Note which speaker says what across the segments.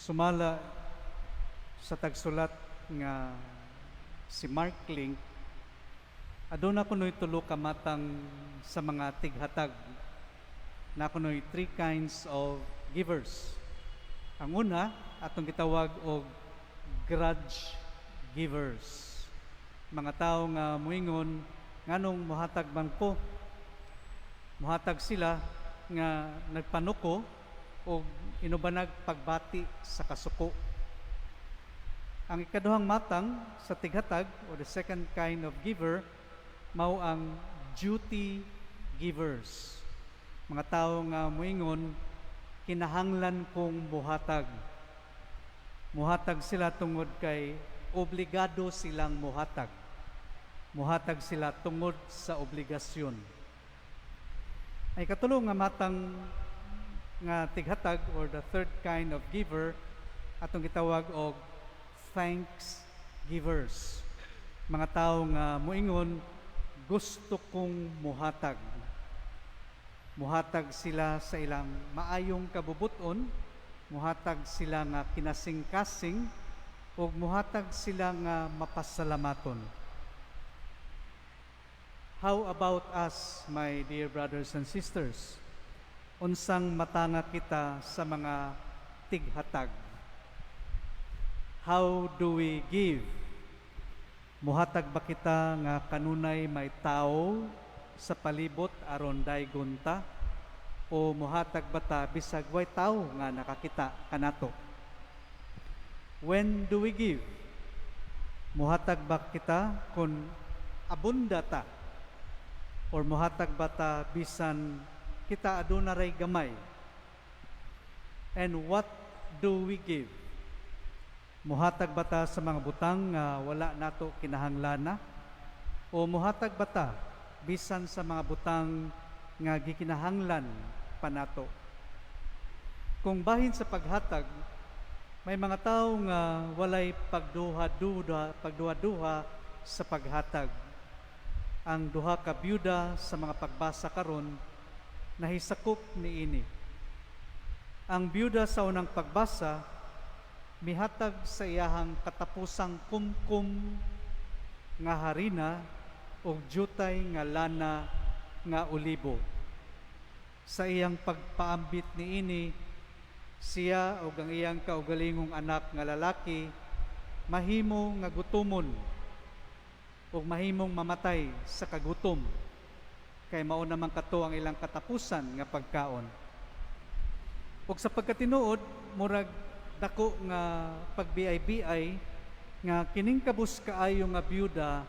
Speaker 1: Sumala sa tagsulat nga si Mark Link, aduna kunoy tulo ka matang sa mga tighatag na kunoy three kinds of givers. Ang una atong gitawag og grudge givers. Mga tao nga muingon nganong mohatag man ko. Mohatag sila nga nagpanuko o inubanag pagbati sa kasuko. Ang ikaduhang matang sa tighatag or the second kind of giver mao ang duty givers. Mga tao nga moingon kinahanglan kong muhatag. Muhatag sila tungod kay obligado silang muhatag. Muhatag sila tungod sa obligasyon. Ay katulong nga matang nga tighatag or the third kind of giver atong gitawag og thanks givers. Mga tao nga moingon gusto kong muhatag. Muhatag sila sa ilang maayong kabubuton, muhatag sila nga kinasing-kasing ug muhatag sila nga mapasalamaton. How about us, my dear brothers and sisters? Unsang matanga kita sa mga tighatag? How do we give? Muhatag ba kita nga kanunay may tao sa palibot aron daygon ta? O muhatag ba ta bisag way tao nga nakakita kanato? When do we give? Muhatag ba kita kung abunda ta? Or muhatag ba ta bisan kita aduna ray gamay? And what do we give? Muhatag bata sa mga butang nga wala nato kinahanglana? O muhatag bata bisan sa mga butang nga gikinahanglan pa nato? Kung bahin sa paghatag, may mga tao nga walay pagduha-duha sa paghatag. Ang duha ka byuda sa mga pagbasa karon nahisakop niini. Ang byuda sa unang pagbasa mihatag sa iyahang katapusang kumkum nga harina o jutay nga lana nga olibo. Sa iyang pagpaambit niini, siya o ang iyang kaugalingong anak nga lalaki mahimo nga gutomon o mahimong mamatay sa kagutom. Kay mao naman kato ang ilang katapusan nga pagkaon. Ug sa pagkatinuod, murag dako nga pagbiay-biay nga kining kabus kaayo nga byuda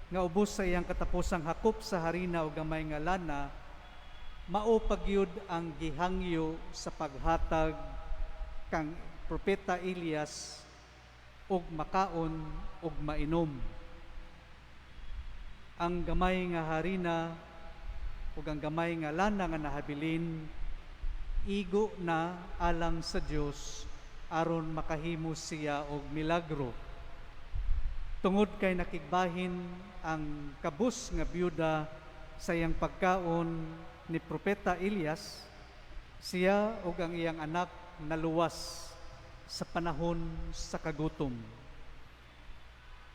Speaker 1: nga ubos sa iyang katapusang hakop sa harina o gamay nga lana, mao pagyud ang gihangyo sa paghatag kang propeta Elias og makaon og mainom. Ang gamay nga harina ug ang gamay nga lana nga nahabilin igo na alang sa Dios aron makahimo siya og milagro. Tungod kay nakigbahin ang kabus nga byuda sa iyang pagkaon ni propeta Elias, siya ug ang iyang anak naluwas sa panahon sa kagutom.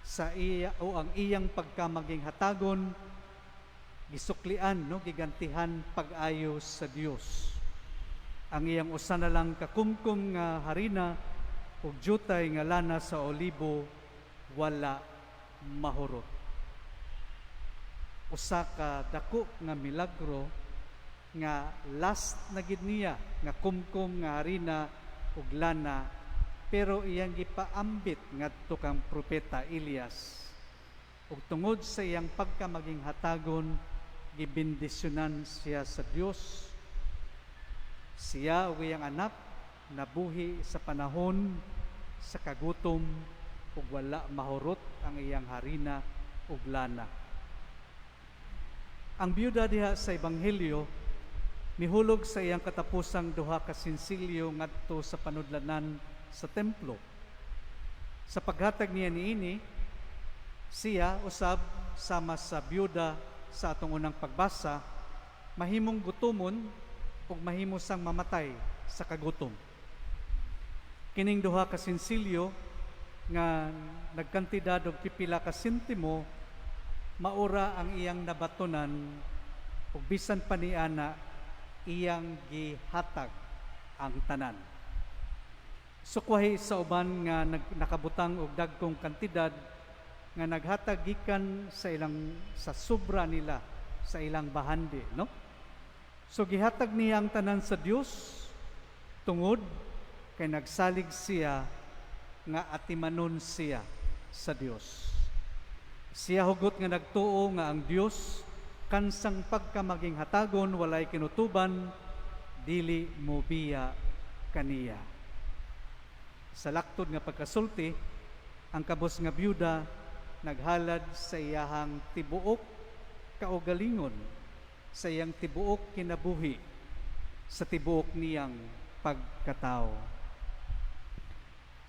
Speaker 1: Sa iya o ang iyang pagkamaging hatagon gisuklian gigantihan pag-ayo sa Dios. Ang iyang usa na lang kakumkum nga harina ug jutay nga lana sa olibo wala mahurot. Usa ka dako nga milagro nga last na gid niya nga kumkum nga harina ug lana, pero iyang gipaambit ngadto kang propeta Elias. Ug tungod sa iyang pagkamaging hatagon, gibendisyonan siya sa Dios. Siya ug iyang anak nabuhi sa panahon sa kagutom ug wala mahurot ang iyang harina ug lana. Ang byuda diha sa ebanghelyo mihulog sa iyang katapusang duha ka sensilyo ngadto sa panudlanan sa templo. Sa paghatag niya niini, siya usab sama sa byuda sa atong unang pagbasa mahimong gutomon ug mahimo sang mamatay sa kagutom. Kining duha ka sensilyo nga nagkantidad og pipila ka sentimo maura ang iyang nabatonan ug bisan pa niana iyang gihatag ang tanan. Sukwahi sa uban nga nakabutang og dagkong kantidad nga naghatag gikan sa sobra nila sa ilang bahandi, no? So gihatag niya ang tanan sa Dios tungod kay nagsalig siya nga atimanon siya sa Dios. Siya hugot nga nagtuo nga ang Dios kansang pagkamaging hatagon walay kinutuban dili mobiya kaniya. Sa laktod nga pagkasulti, ang kabus nga byuda naghalad sa iyahang tibuok kaugalingon, sa iyang tibuok kinabuhi, sa tibuok niyang pagkatao.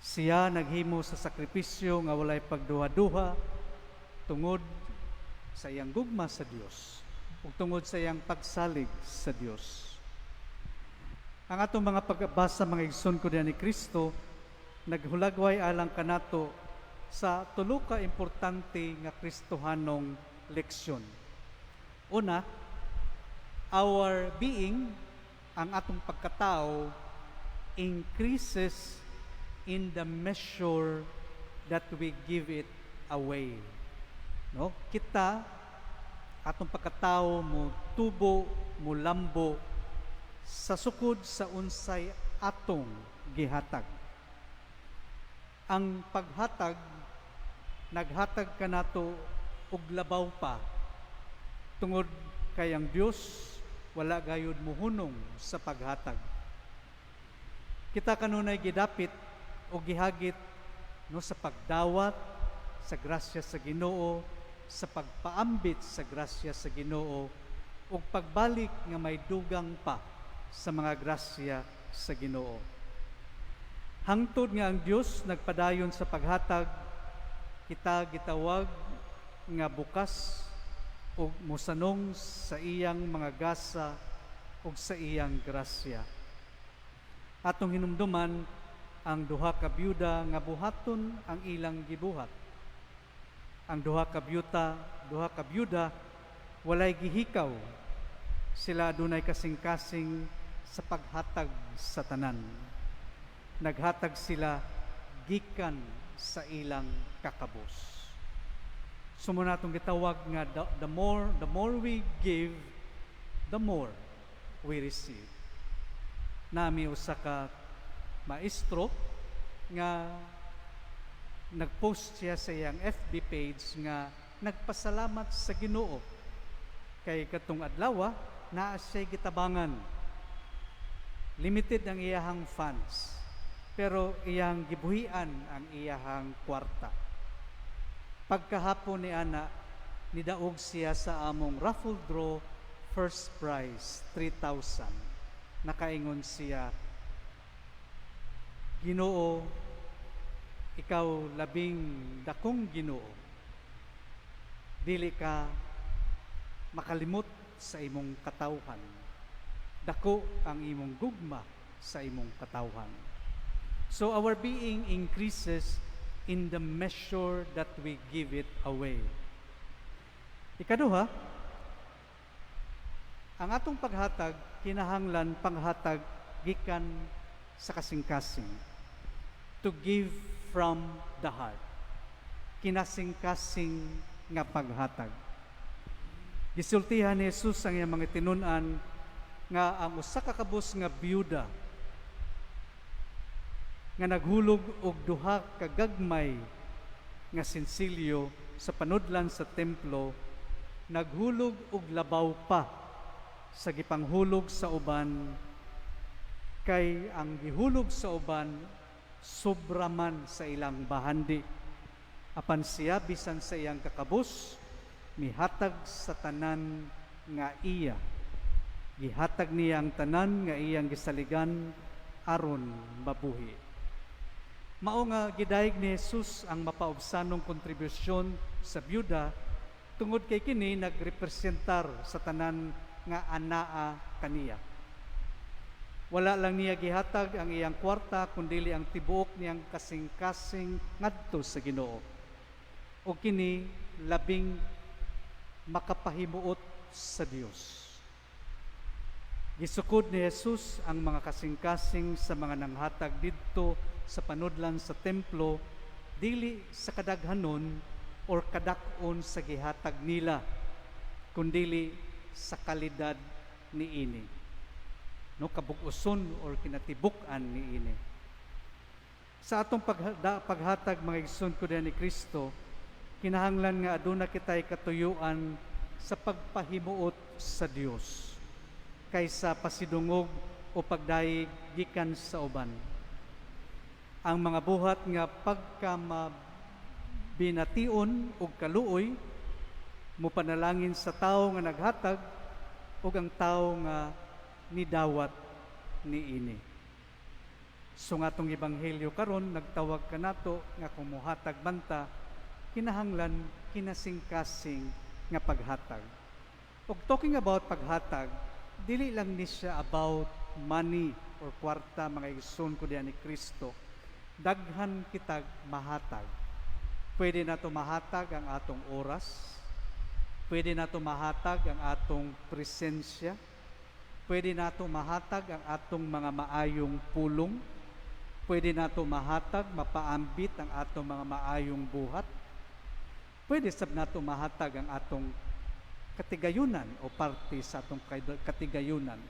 Speaker 1: Siya naghimo sa sakripisyo nga walay pagduha-duha tungod sa iyang gugma sa Dios ug tungod sa iyang pagsalig sa Dios. Ang atong mga pagbasa mga igsoon ko ni Kristo naghulagway alang kanato sa tulo ka importante nga Kristohanong leksyon. Una, our being, ang atong pagkatao, increases in the measure that we give it away. No? Kita, atong pagkatao mo tubo, mo lambo sa sukod sa unsay atong gihatag. Ang paghatag naghatag ka nato og labaw pa tungod kay ang Dios wala gayud muhunong sa paghatag. Kita kanunay gidapit o gihagit no sa pagdawat sa grasya sa Ginoo, sa pagpaambit sa grasya sa Ginoo ug pagbalik nga may dugang pa sa mga grasya sa Ginoo. Hangtod nga ang Dios nagpadayon sa paghatag, kita gitawag nga bukas ug mosanong sa iyang mga gasa ug sa iyang grasya. Atong hinumduman ang duha ka byuda nga buhaton ang ilang gibuhat. Ang duha ka byuda walay gihikaw. Sila adunay kasing-kasing sa paghatag sa tanan. Naghatag sila gikan sa ilang kakabos. Sumo natong gitawag nga the more we give, the more we receive. Nami usa ka maestro nga nagpost siya sa iyang FB page nga nagpasalamat sa Ginoo kay katong adlaw naa siya gitabangan. Limited ang iyahang funds, pero iyang gibuhian ang iyahang kwarta. Pagkahapon ni ana, nidaog siya sa among raffle draw first prize, 3,000. Nakaingon siya, Ginoo, ikaw labing dakong Ginoo. Dili ka makalimot sa imong katawhan. Dako ang imong gugma sa imong katawhan. So our being increases in the measure that we give it away. Ikaduha, ang atong paghatag, kinahanglan panghatag gikan sa kasing-kasing. To give from the heart. Kinasing-kasing nga paghatag. Gisultihan ni Jesus ang iyang mga tinun-an nga ang usa ka kabus nga byuda nga naghulog og duha ka gagmay nga sensilyo sa panudlan sa templo, naghulog og labaw pa sa gipanghulog sa uban, kay ang gihulog sa uban sobra man sa ilang bahandi. Apan siya bisan sa iyang kakabus mihatag sa tanan nga iya. Gihatag niya ang tanan nga iyang gisaligan aron mabuhi. Mao nga gidayeg ni Jesus ang mapaubsanong kontribusyon sa byuda tungod kay kini nagrepresentar sa tanan nga anaa kaniya. Wala lang niya gihatag ang iyang kwarta, kundili ang tibuok niyang kasing-kasing ngadto sa Ginoo. O kini labing makapahimuot sa Dios. Gisukod ni Jesus ang mga kasing-kasing sa mga nanghatag didto sa panudlan sa templo, dili sa kadaghanon or kadak-on sa gihatag nila, kundili sa kalidad niini. No, kabug-uson or kinatibuk-an niini. Sa atong paghatag mga igsoon ko ni Kristo, kinahanglan nga aduna kitay katuyuan sa pagpahimuot sa Dios kaysa pasidungog o pagdayeg gikan sa uban. Ang mga buhat nga pagkamabination o kaluoy, mupanalangin sa tao nga naghatag o ang tao nga nidawat niini. So nga tong ebanghelyo karon nagtawag kanato nga kumuhatag banta, kinahanglan kinasing-kasing nga paghatag. Og talking about paghatag, dili lang ni siya about money or kwarta mga igsoon ko diyan ni Kristo. Daghan kitag mahatag. Pwede nato mahatag ang atong oras. Pwede nato mahatag ang atong presensya. Pwede nato mahatag ang atong mga maayong pulong. Pwede nato mahatag, mapaambit ang atong mga maayong buhat. Pwede sab nato mahatag ang atong katigayunan o parte sa atong katigayunan.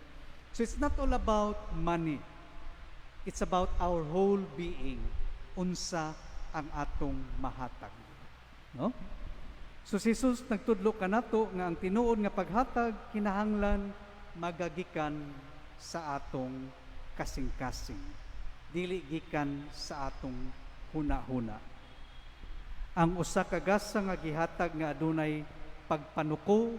Speaker 1: So it's not all about money. It's about our whole being. Unsa ang atong mahatag. No? So si Jesus nagtudlo kanato nga ang tinuod nga paghatag kinahanglan magagikan sa atong kasing-kasing. Dili gikan sa atong huna-huna. Ang usa ka gasa nga gihatag nga adunay pagpanuko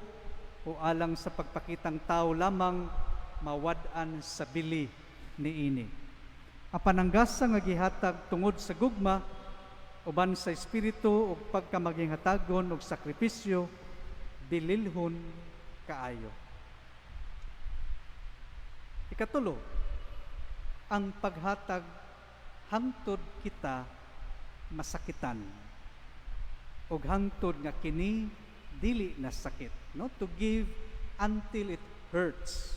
Speaker 1: o alang sa pagpakitang tao lamang mawad-an sa bili niini. Ang pananggasa nga gihatag tungod sa gugma uban sa espiritu ug pagkamaghinghatagon og sakripisyo dililhon kaayo. Ikatulo, ang paghatag hangtod kita masakitan ug hangtod nga kini dili na sakit, no? To give until it hurts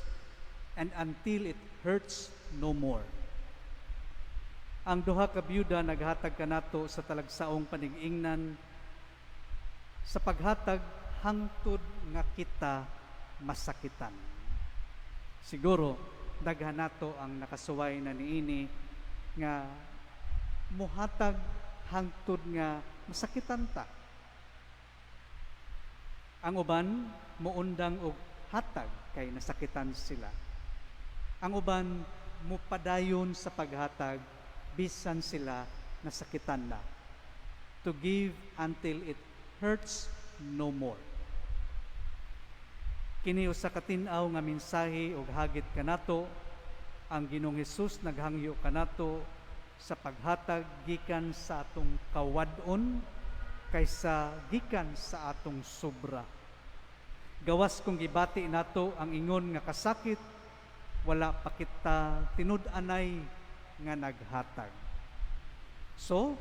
Speaker 1: and until it hurts no more. Ang duha ka byuda naghatag kanato sa talagsaong panig-ingnan sa paghatag hangtod nga kita masakitan. Siguro daghan nato ang nakasuway na niini nga muhatag hangtod nga masakitan ta. Ang uban muundang og hatag kay nasakitan sila. Ang uban mupadayon sa paghatag bisan sila nasakitan na. To give until it hurts no more. Kini usa ka tin-aw nga mensahe og hagit kanato ang Ginoong Hesus naghangyo kanato sa paghatag gikan sa atong kawad-on kaysa gikan sa atong sobra. Gawas kung gibati nato ang ingon nga kasakit, wala pa kita tinud-anay nga naghatag. So,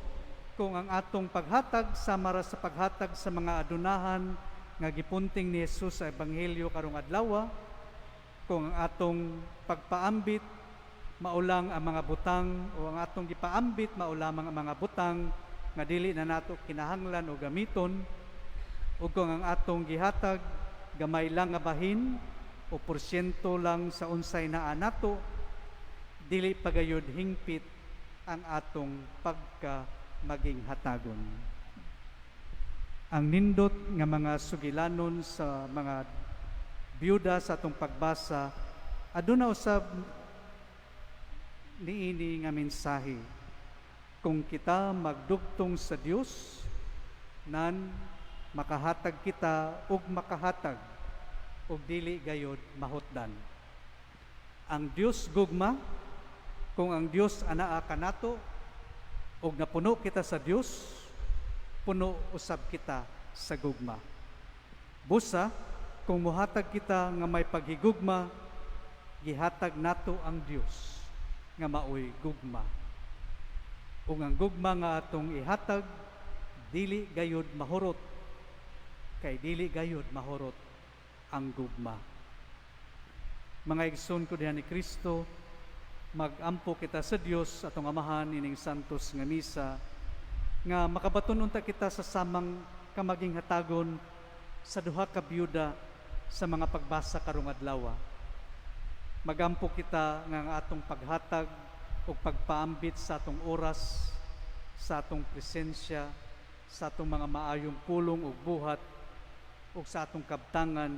Speaker 1: kung ang atong paghatag samara sa paghatag sa mga adunahan nga gipunting ni Jesus sa ebanghelyo karong adlaw, kung ang atong pagpaambit maulang ang mga butang o ang atong gipaambit maulamang ang mga butang nga dili na nato kinahanglan o gamiton, o kung ang atong gihatag gamay lang nga bahin o porsyento lang sa unsay naa nato, dili pagayod hingpit ang atong pagka maging hatagon. Ang nindot nga mga sugilanon sa mga byuda sa atong pagbasa aduna usab niini nga mensahe. Kung kita magdugtong sa Dios, nan makahatag kita ug makahatag ug dili gayod mahutdan. Ang Dios gugma, kung ang Dios anaa kanato ug napuno kita sa Dios, puno usab kita sa gugma. Busa, kung muhatag kita nga may paghigugma, gihatag nato ang Dios nga maoy gugma. Ug ang gugma nga atong ihatag dili gayud mahurot, kay dili gayud mahurot ang gugma. Mga igsoon ko diha ni Kristo, magampo kita sa Dios atong Amahan ining santos nga misa, nga makabaton unta kita sa samang kamaging hatagon sa duha ka byuda sa mga pagbasa karong adlaw. Magampo kita nga ang atong paghatag o pagpaambit sa atong oras, sa atong presensya, sa atong mga maayong pulong o buhat, o sa atong kabtangan,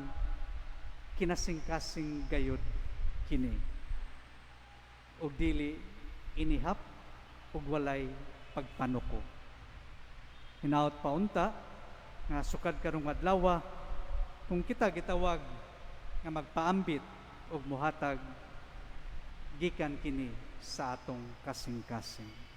Speaker 1: kinasing-kasing gayud kini. O dili inihap o walay pagpanuko. Hinaot pa unta, nga sukad karong adlaw, kung kita gitawag nga magpaambit o muhatag, gikan kini sa atong kasing-kasing.